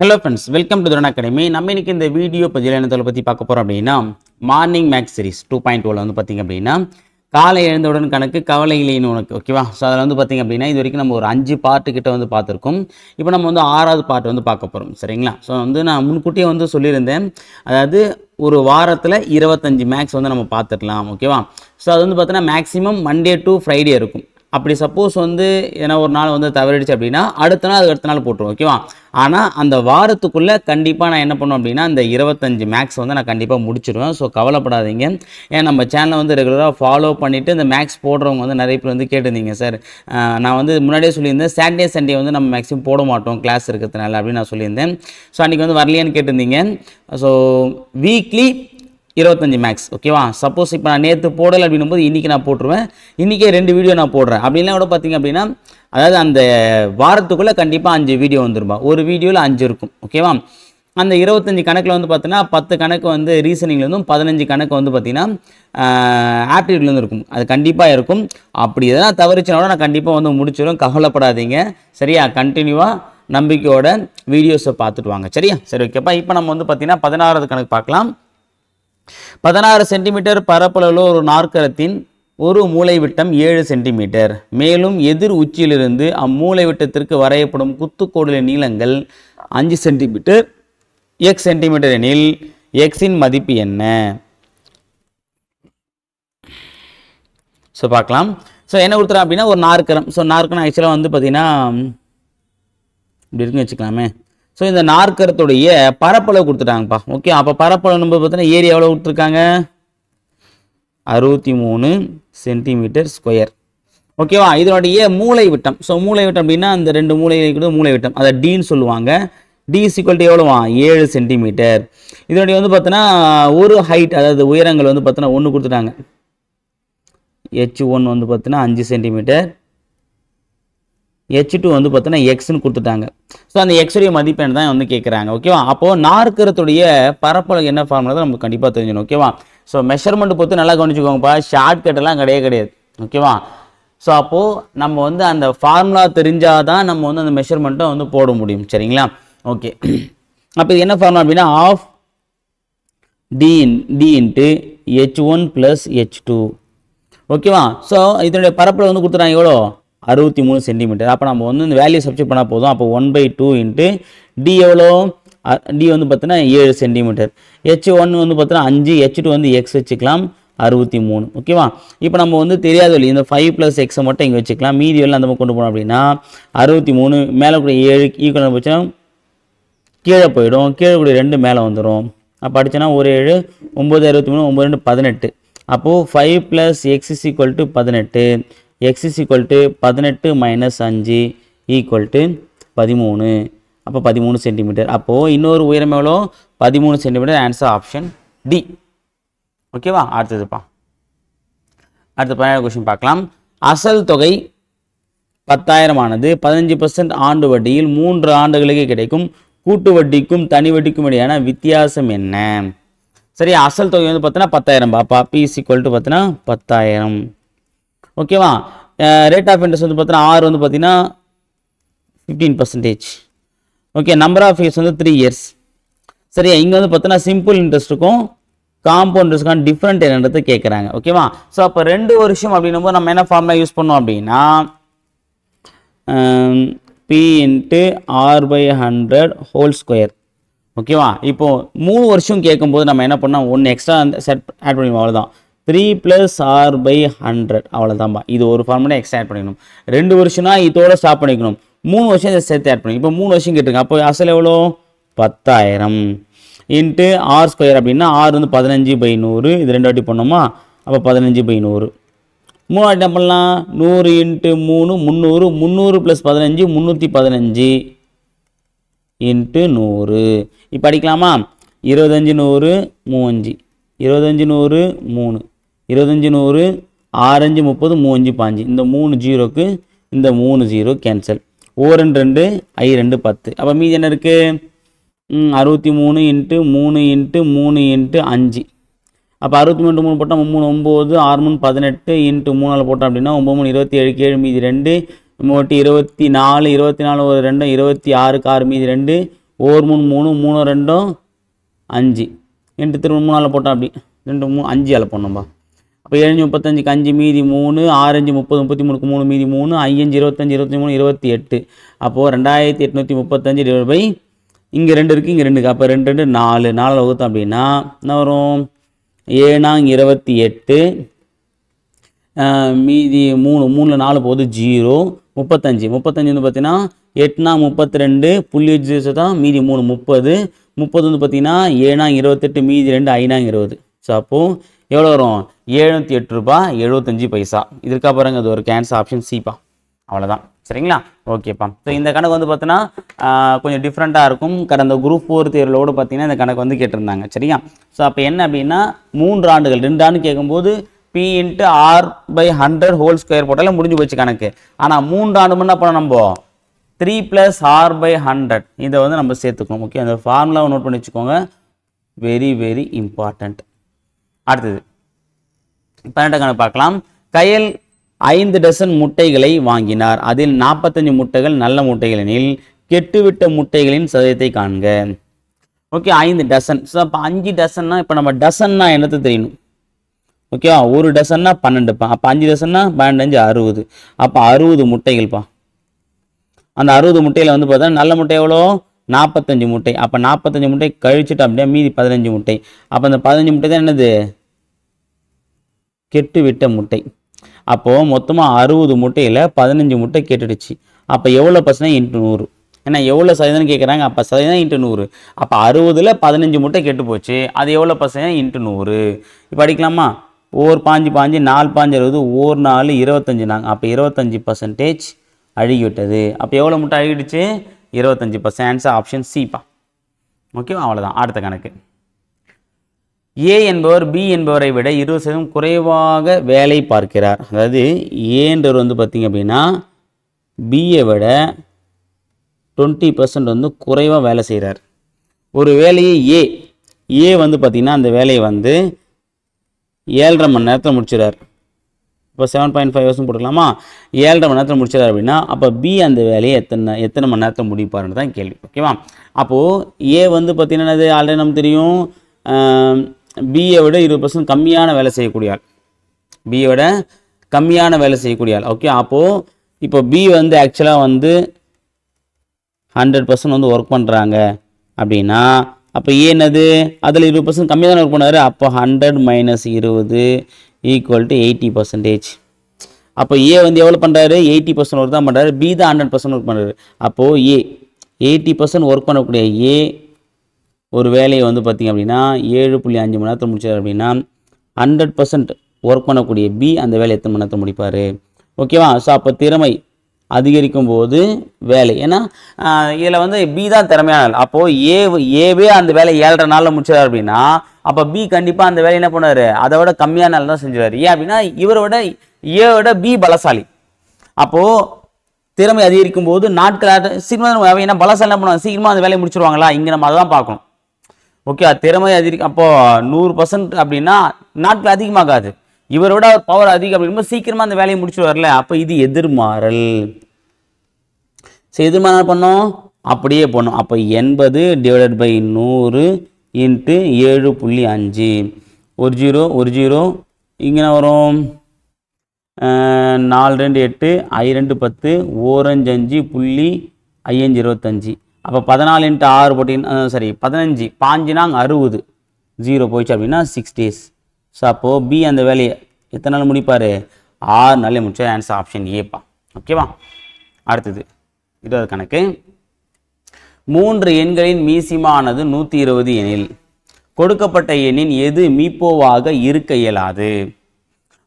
Hello friends, welcome to Dharana Academy. நம்ம இன்னைக்கு இந்த வீடியோ பதிவில பத்தி பார்க்க போறோம் அப்படினா மார்னிங் மேக்ஸ் சீரிஸ் 2.0 ல வந்து பாத்தீங்க அப்படினா காலை எழுந்தவுடன் கணக்கு கவலை இல்லைன்னு உனக்கு ஓகேவா. சோ அதல வந்து பாத்தீங்க அப்படினா இது வரைக்கும் நம்ம ஒரு 5 பார்ட் கிட்ட வந்து பார்த்திருக்கோம். இப்போ நம்ம வந்து 6வது பார்ட் வந்து பார்க்க போறோம். சரிங்களா? சோ வந்து நான் முன்கூட்டியே வந்து சொல்லியிருந்தேன். அதாவது ஒரு வாரத்துல 25 மேக்ஸ் வந்து நம்ம பார்த்துடலாம் ஓகேவா. சோ அது வந்து பார்த்தா மேக்ஸिमम மண்டே டு ஃப்ரைடே இருக்கும். அப்படி சப்போஸ் வந்து ஏனா ஒரு நாள் வந்து தவறிடுச்சு அப்படினா அடுத்த நாள் அடுத்த நாள் போட்டுருவோம் ஓகேவா. ஆனா அந்த வாரத்துக்குள்ள கண்டிப்பா நான் என்ன பண்ணுவேன் அப்படினா அந்த 25 மேக்ஸ் வந்து நான் கண்டிப்பா முடிச்சிடுவேன். சோ கவலைப்படாதீங்க. ஏன்னா நம்ம சேனலை வந்து ரெகுலரா ஃபாலோ பண்ணிட்டு இந்த மேக்ஸ் போடுறவங்க வந்து நிறைய பேர் வந்து கேட்டிருந்தீங்க சார். நான் வந்து முன்னாடியே சொல்லியிருந்தேன் சாட்டர்டே சண்டே வந்து நம்ம மேக்ஸிமம் போட மாட்டோம் கிளாஸ் இருக்கிறதுனால அப்படின்னு நான் சொல்லியிருந்தேன். ஸோ அன்றைக்கி வந்து வரலையான்னு கேட்டிருந்தீங்க. ஸோ வீக்லி 25 மேக்ஸ் ஓகேவா. சப்போஸ் இப்போ நான் நேற்று போடலை அப்படின்னும் போது இன்றைக்கி நான் போட்டுருவேன். இன்றைக்கே 2 வீடியோ நான் போடுறேன். அப்படின்லாம் கூட பார்த்தீங்க அப்படின்னா அதாவது அந்த வாரத்துக்குள்ளே கண்டிப்பாக 5 வீடியோ வந்துருப்பா. ஒரு வீடியோவில் 5 இருக்கும் ஓகேவா. அந்த 25 கணக்கில் வந்து பார்த்தீங்கன்னா 10 கணக்கு வந்து ரீசனிங்லேருந்தும் 15 கணக்கு வந்து பார்த்தீங்கன்னா ஆப்டிடியூட்லேருந்து இருக்கும். அது கண்டிப்பாக இருக்கும். அப்படி எதனா தவறிச்சுனா நான் கண்டிப்பாக வந்து முடிச்சிடும். கவலைப்படாதீங்க சரியா. கண்டினியூவாக நம்பிக்கையோட வீடியோஸை பார்த்துட்டு வாங்க சரியா. சரி ஓகேப்பா. இப்போ நம்ம வந்து பார்த்தீங்கன்னா 16வது கணக்கு பார்க்கலாம். 16 சென்டிமீட்டர் பரப்பளவில் ஒரு நாற்கரத்தின் ஒரு மூலைவிட்டம் 7 சென்டிமீட்டர். மேலும் எதிர் உச்சியிலிருந்து அம்மூலைவிட்டத்திற்கு வரையப்படும் குத்துக்கோடுகளின் நீளங்கள் 5 சென்டிமீட்டர் எக்ஸ் சென்டிமீட்டர் எனில் எக்ஸின் மதிப்பு என்ன? ஸோ பார்க்கலாம். ஸோ என்ன கொடுத்துறேன் அப்படின்னா ஒரு நாற்கரம். ஸோ நாற்கரம் ஆக்சுவலாக வந்து பார்த்தீங்கன்னா இப்படி இருக்குன்னு வச்சுக்கலாமே. ஸோ இந்த நாற்கரத்துடைய பரப்பளவு கொடுத்துட்டாங்கப்பா ஓகே. அப்போ பரப்பளவு நம்ம பார்த்தீங்கன்னா ஏரியா எவ்வளோ கொடுத்துருக்காங்க 63 சென்டிமீட்டர் ஸ்கொயர் ஓகேவா. இதனுடைய மூளை விட்டம். ஸோ மூளை விட்டம் அப்படின்னா அந்த 2 மூளை மூளை விட்டம் அதை டின்னு சொல்லுவாங்க. டி = எவ்வளோவா 7 சென்டிமீட்டர். இதனுடைய வந்து பார்த்தீங்கன்னா ஒரு ஹைட் அதாவது உயரங்கள் வந்து பார்த்தீங்கன்னா 1 கொடுத்துட்டாங்க. H1 வந்து பார்த்தீங்கன்னா 5 சென்டிமீட்டர். H2 வந்து பார்த்தீங்கன்னா எக்ஸ்ன்னு கொடுத்துட்டாங்க. ஸோ அந்த எக்ஸுடைய மதிப்பெண் தான் வந்து கேட்குறாங்க ஓகேவா. அப்போது நாற்கரத்துடைய பரப்பளவு என்ன ஃபார்முலா தான் நமக்கு கண்டிப்பாக தெரிஞ்சிடும் ஓகேவா. ஸோ மெஷர்மெண்ட் பொறுத்து நல்லா கவனிச்சுக்கோங்கப்பா. ஷார்ட்கட்டெல்லாம் கிடையாது ஓகேவா. ஸோ அப்போது நம்ம வந்து அந்த ஃபார்முலா தெரிஞ்சால் தான் நம்ம வந்து அந்த மெஷர்மெண்ட்டை வந்து போட முடியும் சரிங்களா. ஓகே. அப்போ இது என்ன ஃபார்முலா அப்படின்னா of D into H1 + H2 ஓகேவா. ஸோ இதனுடைய பரப்பளவு வந்து கொடுத்துட்டாங்க எவ்வளோ 63 சென்டிமீட்டர். அப்போ நம்ம வந்து இந்த வேல்யூ சப்ஸ்டிட் பண்ணால் போதும். அப்போ 1/2 இன்ட்டு டி எவ்வளோ டி வந்து பார்த்தீங்கன்னா 7 சென்டிமீட்டர். H1 வந்து பார்த்தீங்கன்னா 5, H2 வந்து எக்ஸ் வச்சுக்கலாம் 63 ஓகேவா. இப்போ நம்ம வந்து தெரியாத வழி இந்த 5 + எக்ஸை மட்டும் இங்கே வச்சுக்கலாம். மீதி எல்லாம் அந்த கொண்டு போனோம் அப்படின்னா 63 மேலே கூட 7 ஈக்குவல் போச்சுன்னா கீழே போயிடும். கீழே கூட 2 மேலே வந்துடும். அப்போ அடிச்சோன்னா ஒரு 7 9 63 9 2 18. அப்போது 5 + x = 18. x = 18 - 5 = 13. அப்போ 13 சென்டிமீட்டர். அப்போது இன்னொரு உயரம் எவ்வளோ 13 சென்டிமீட்டர். ஆன்சர் ஆப்ஷன் டி ஓகேவா. அடுத்ததுப்பா அடுத்த 17 கொஸ்டின் பார்க்கலாம். அசல் தொகை 10,000 ஆனது 15% ஆண்டு வட்டியில் 3 ஆண்டுகளுக்கு கிடைக்கும் கூட்டு வட்டிக்கும் தனி வட்டிக்கும் இடையான வித்தியாசம் என்ன? சரி அசல் தொகை வந்து பார்த்தீங்கன்னா 10,000 பாப்பா. பி = பார்த்தீங்கன்னா 10,000 ஓகேவா. ரேட் ஆஃப் இன்ட்ரெஸ்ட் வந்து பார்த்தீங்கன்னா ஆர் வந்து பார்த்தீங்கன்னா 15% ஓகே. நம்பர் ஆஃப் இயர்ஸ் வந்து 3 இயர்ஸ் சரியா. இங்கே வந்து பார்த்தீங்கன்னா சிம்பிள் இன்ட்ரெஸ்ட்டுக்கும் காம்பவுண்ட் இன்ட்ரெஸ்ட்டுக்கான டிஃப்ரெண்ட் என்னன்றது கேட்குறாங்க ஓகேவா. ஸோ அப்போ 2 வருஷம் அப்படின்னும் போது நம்ம என்ன ஃபார்முலா யூஸ் பண்ணோம் அப்படின்னா P × R/100² ஓகேவா. இப்போது 3 வருஷம் கேட்கும்போது நம்ம என்ன பண்ணோம் 1 எக்ஸ்ட்ரா செட் ஆட் பண்ணிடுவோம் அவ்வளோதான். 3 + R/100 அவ்வளோதான்பா. இது ஒரு ஃபார்முலா எக்ஸ்ட்ரா ஆட் பண்ணிக்கணும். 2 வருஷம்னா இதோட ஸ்டாப் பண்ணிக்கணும். 3 வருஷம் இதை சேர்த்து ஆட் பண்ணிக்கணும். இப்போ 3 வருஷம் கேட்டுருங்க. அப்போ அசல் எவ்வளோ 10,000 இன்ட்டு R² அப்படின்னா R வந்து 15/100. இது 2 வாட்டி பண்ணோமா அப்போ 15/100. 3 வாட்டி என்ன பண்ணலாம் 100 × 3 300 300 + 15 315 × 100. இப்போ அடிக்கலாமா 25 100 35 25 100 3 25 100 6 5 30 3 5 5. இந்த 3 0க்கு இந்த 3 0 கேன்சல். O 2 2 I 2 10. அப்போ மீதி என்ன இருக்குது 63 × 3 × 3 × 5. அப்போ 63 3 போட்டால் 3 9 6 3 18 × 3 போட்டோம் அப்படின்னா 9 3 27 7 மீதி 2 24 24 ஒரு 2 26 6 மீதி 2 ஓர் 3 3 3 2 5 இன்ட்டு திரும்ப 3 போட்டோம் அப்படி 2 3 5 போடணும்பா. அப்போ 7 35க்கு 5 மீதி 3 6 5 30 33க்கு 3 மீதி 3 5 25 23 28. அப்போது 2835 இங்கே 2 இருக்குது இங்கே 2 இருக்குது. அப்போ 2 2 4 4 வகுத்தோம் அப்படின்னா என்ன வரும் 7 28 மீதி 3 3 4 போகுது 0 35 வந்து பார்த்தீங்கன்னா 8 32 புள்ளி வச்சு தான் மீதி 3 30 வந்து பார்த்தீங்கன்னா 7 28 மீதி 2 5 20. ஸோ அப்போது எவ்வளோ வரும் 708 ரூபாய் 75 பைசா. இதற்காக பாருங்க அது ஒரு கேன்சல் ஆப்ஷன் சிப்பா. அவ்வளோதான் சரிங்களா. ஓகேப்பா. ஸோ இந்த கணக்கு வந்து பார்த்தீங்கன்னா கொஞ்சம் டிஃப்ரெண்ட்டாக இருக்கும். கடந்த குரூப் 4 தேர்வோடு பார்த்தீங்கன்னா இந்த கணக்கு வந்து கேட்டிருந்தாங்க சரியா. ஸோ அப்போ என்ன அப்படின்னா 3 ஆண்டுகள் 2 ஆண்டு கேட்கும்போது P × R/100 ஹோல் ஸ்கொயர் போட்டாலே முடிஞ்சு போச்சு கணக்கு. ஆனால் 3 ஆண்டு என்ன பண்ண நம்ம 3 + R/100 இதை வந்து நம்ம சேர்த்துக்கணும். ஓகே அந்த ஃபார்முலாவை நோட் பண்ணி வச்சுக்கோங்க. Very very important. அடுத்தது 12 கணக்கு பார்க்கலாம். கயல் 5 டசன் முட்டைகளை வாங்கினார். அதில் 45 முட்டைகள் நல்ல முட்டைகள் எனில் கெட்டுவிட்ட முட்டைகளின் சதவீதத்தை காண்க. Okay 5 dozen. ஸோ அப்போ 5 டசன்னா இப்போ நம்ம டசன்னா என்னது தெரியணும். ஓகேவா ஒரு டசன்னா 12பா. அப்போ 5 டசன்னா 12 5 60. அப்போ 60 முட்டைகள்ப்பா. அந்த 60 முட்டையில் வந்து பார்த்தா நல்ல முட்டை எவ்வளோ 45 முட்டை. அப்போ 45 முட்டை கழிச்சுட்டு அப்படியே மீதி 15 முட்டை. அப்போ அந்த 15 முட்டை தான் என்னது கெட்டுவிட்ட முட்டை. அப்போது மொத்தமாக 60 முட்டையில் 15 முட்டை கெட்டுடுச்சு. அப்போ எவ்வளோ பர்சன்ட் × 100 ஏன்னா எவ்வளோ சதவீதம் கேட்குறாங்க. அப்போ சதவீதம் × 100. அப்போ 60ல் 15 முட்டை கெட்டு போச்சு. அது எவ்வளோ பர்சன்ட் × 100. இப்போ அடிக்கலாமா ஓர் 5 5 4 5 60 ஓர் 4 25 நாங்கள். அப்போ 25% அழுகிவிட்டது. அப்போ எவ்வளோ முட்டை அழுகிடுச்சு 25%. Answer option சிப்பா. ஓகேவா அவ்வளோதான். அடுத்த கணக்கு ஏ என்பவர் பி என்பவரை விட 20% குறைவாக வேலை பார்க்கிறார். அதாவது ஏன்றவர் வந்து பார்த்திங்க அப்படின்னா பியை விட 20% வந்து குறைவாக வேலை செய்கிறார். ஒரு வேலையை ஏ வந்து பார்த்திங்கன்னா அந்த வேலையை வந்து 7.5 மணி நேரத்தில் முடிச்சிடார். இப்போ 7.5 ஹவர்ஸ் போட்டுக்கலாமா 7.5 மணி நேரத்தில் முடிச்சிடார் அப்படின்னா அப்போ பி அந்த வேலையை எத்தனை மணி நேரத்தில் முடிப்பாருன்னு தான் கேள்வி. ஓகேவா அப்போது ஏ வந்து பார்த்திங்கன்னா அது ஆல்ரெடி நமக்கு தெரியும் பியை விட 20% கம்மியான வேலை செய்யக்கூடிய ஆள். பியை விட கம்மியான வேலை செய்யக்கூடிய ஆள். ஓகே அப்போது இப்போ பி வந்து ஆக்சுவலாக வந்து 100% வந்து ஒர்க் பண்ணுறாங்க அப்படின்னா அப்போ என்னது அதில் 20% கம்மியாக தானே ஒர்க் பண்ணார். அப்போ 100 - 20 = 80%. அப்போ ஏ வந்து எவ்வளோ பண்ணுறாரு 80% ஒர்க் தான் பண்ணுறாரு. பி தான் 100% ஒர்க் பண்ணுறாரு. அப்போது ஏ 80% ஒர்க் பண்ணக்கூடிய ஏ ஒரு வேலையை வந்து பார்த்திங்க அப்படின்னா 7.5 மணி நேரத்தில் முடிச்சார் அப்படின்னா 100% ஒர்க் பண்ணக்கூடிய பி அந்த வேலை எத்தனை மணி நேரத்தில் முடிப்பார். ஓகேவா ஸோ அப்போ திறமை அதிகரிக்கும் போது வேலை ஏன்னா இதில் வந்து பி தான் திறமையான. அப்போது ஏவே அந்த வேலை 7.5 நாளில் முடிச்சார் அப்படின்னா அப்போ பி கண்டிப்பாக அந்த வேலை என்ன பண்ணுவார் அதை விட கம்மியான நாள் தான் செஞ்சுவார். ஏன் அப்படின்னா இவரோட ஏவோட பி பலசாலி. அப்போது திறமை அதிகரிக்கும் போது நாட்கள் சீக்கிரமாக ஏன்னா பலசாலி என்ன பண்ணுவாங்க சீக்கிரமாக அந்த வேலையை முடிச்சிருவாங்களா இங்கே நம்ம அதை தான் பார்க்கணும். ஓகே திறமை அதிகரிக்கும். அப்போது 100% அப்படின்னா நாட்கள் அதிகமாகாது. இவரோட பவர் அதிகம் அப்படிங்கும்போது சீக்கிரமாக அந்த வேலையை முடிச்சுட்டு வரல. அப்போ இது எதிர்மாறல். சரி எதிர்மாறல் பண்ணோம் அப்படியே பண்ணோம். அப்போ 80 / 100 × 7.5 ஒரு 0 இங்கே வரும் 4 2 8 I 2 10 ஓர் 5 5 புள்ளி I 5 25. அப்போ 14 × 6 போட்டிங்கன்னா சரி 15 5 60 0 போயிடுச்சு அப்படின்னா 6 days. ஸோ அப்போது பி அந்த வேலையை எத்தனை நாள் முடிப்பார் 6 நாளே முடிச்சார். ஆன்சர் ஆப்ஷன் ஏப்பா. ஓகேவா அடுத்தது 20 கணக்கு 3 எண்களின் மீசிமானது 120 எனில் கொடுக்கப்பட்ட எண்ணின் எது மீப்போவாக இருக்க இயலாது.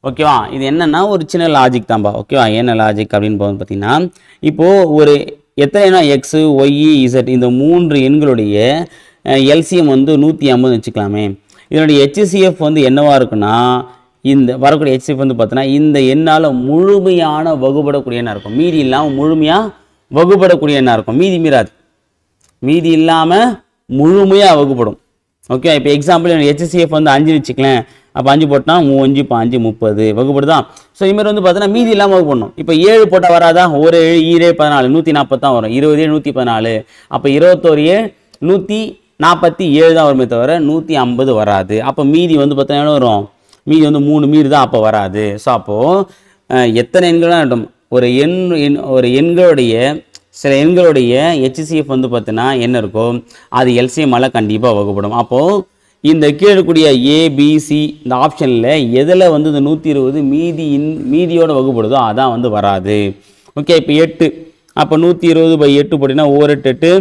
ஓகேவா இது என்னன்னா ஒரு சின்ன லாஜிக் தான்பா. ஓகேவா என்ன லாஜிக் அப்படின்னு பார்த்தீங்கன்னா இப்போது ஒரு எத்தனை எக்ஸு ஒய் இசட் இந்த 3 எண்களுடைய எல்சிஎம் வந்து 150 வச்சுக்கலாமே. இதனுடைய HCF வந்து என்னவாக இருக்குன்னா இந்த வரக்கூடிய HCF வந்து பார்த்தோன்னா இந்த எண்ணால் முழுமையான வகுபடக்கூடிய எண்ணாக இருக்கும். மீதி இல்லாமல் முழுமையாக வகுபடக்கூடிய எண்ணாக இருக்கும். மீறாது. மீதி இல்லாமல் முழுமையாக வகுப்படும். ஓகே இப்போ எக்ஸாம்பிள் HCF வந்து 5 வச்சுக்கலாம். அப்போ 5 போட்டால் 5 5 30 வகுப்படுதான். ஸோ இதுமாதிரி வந்து பார்த்தீங்கன்னா மீதி இல்லாமல் வகுப்பு பண்ணணும். இப்போ 7 போட்டால் வராதா, ஒரு 7 14 140 தான் வரும், 20 114. அப்போ 21 147 தான் வருமே தவிர 150 வராது. அப்போ மீதி வந்து பார்த்தீங்கன்னா வரும், மீதி வந்து 3 மீதி தான் அப்போ வராது. ஸோ அப்போது எத்தனை எண்களாக இருக்கும், ஒரு எண்களுடைய சில எண்களுடைய HCF வந்து பார்த்தீங்கன்னா என்ன இருக்கோ அது எல்சிஎம்மால் கண்டிப்பாக வகுப்படும். அப்போது இந்த கீழே இருக்கக்கூடிய ஏபிசி இந்த ஆப்ஷனில் எதில் வந்து இந்த 120 மீதியோட வகுப்படுதோ அதான் வந்து வராது. ஓகே, இப்போ 8, அப்போ 120/8 போட்டிங்கன்னா 1 8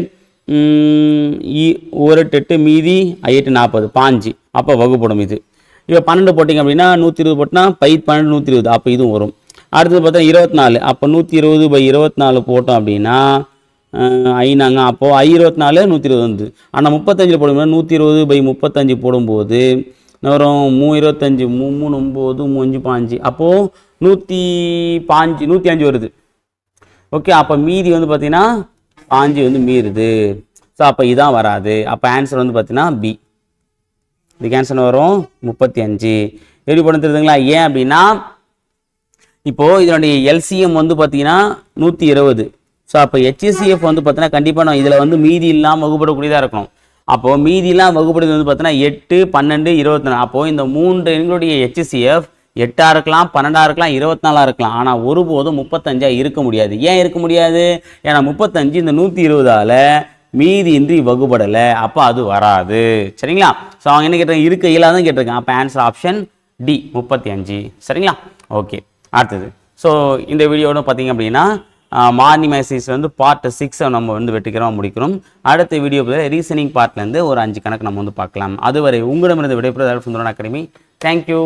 1 8 மீதி 8 40 5, அப்போ வகுப்படும் இது. இப்போ 12 போட்டிங்க அப்படின்னா 120 போட்டினா 12 120, அப்போ இதுவும் வரும். அடுத்தது பார்த்தா 24, அப்போ 120/24 போட்டோம் அப்படின்னா ஐநாங்க, அப்போது 24 120 வந்து. ஆனால் 35 போடும்போது 120/35 போடும்போது வரும் 325 3 9 3 5, அப்போது 105 வருது. ஓகே, அப்போ மீதி வந்து பார்த்தீங்கன்னா 5 வந்து மீறுது. ஸோ அப்போ இதான் வராது. அப்போ ஆன்சர் வந்து பார்த்தீங்கன்னா பி. இதுக்கு ஆன்சர் வரும் 35. எப்படி பண்ண தெரியுதுங்களா? ஏன் அப்படின்னா இப்போது இதனுடைய எல்சிஎம் வந்து பார்த்தீங்கன்னா 120. ஸோ அப்போ HCF வந்து பார்த்தீங்கன்னா கண்டிப்பாக நான் இதில் வந்து மீதி இல்லாமல் வகுப்படக்கூடியதாக இருக்கணும். அப்போது மீதி இல்லாமல் வகுப்படுறது வந்து பார்த்தீங்கன்னா 8 12 24. அப்போது இந்த 3 எண்களுடைய HCF 8 இருக்கலாம், 12 இருக்கலாம், 24 இருக்கலாம். ஆனால் ஒருபோதும் 35 இருக்க முடியாது. ஏன் இருக்க முடியாது? ஏன்னா 35 இந்த 120ஆல் மீதி இன்றி வகுப்படலை, அப்போ அது வராது. சரிங்களா? ஸோ அவங்க என்ன கேட்டாங்க, இருக்க இயலாதான் கேட்டிருக்காங்க. அப்போ ஆன்சர் ஆப்ஷன் டி 35. சரிங்களா? ஓகே, அடுத்தது. ஸோ இந்த வீடியோட பார்த்தீங்க அப்படின்னா மார்னிங் மேக்ஸ் வந்து பார்ட் 6 நம்ம வந்து வெற்றிகரமாக முடிக்கிறோம். அடுத்த வீடியோ ரீசனிங் பார்ட்லேருந்து ஒரு 5 கணக்கு நம்ம வந்து பார்க்கலாம். அதுவரை உங்களிடமிருந்து விடைபெறுவது சுந்தரன் அகாடமி. தேங்க்யூ.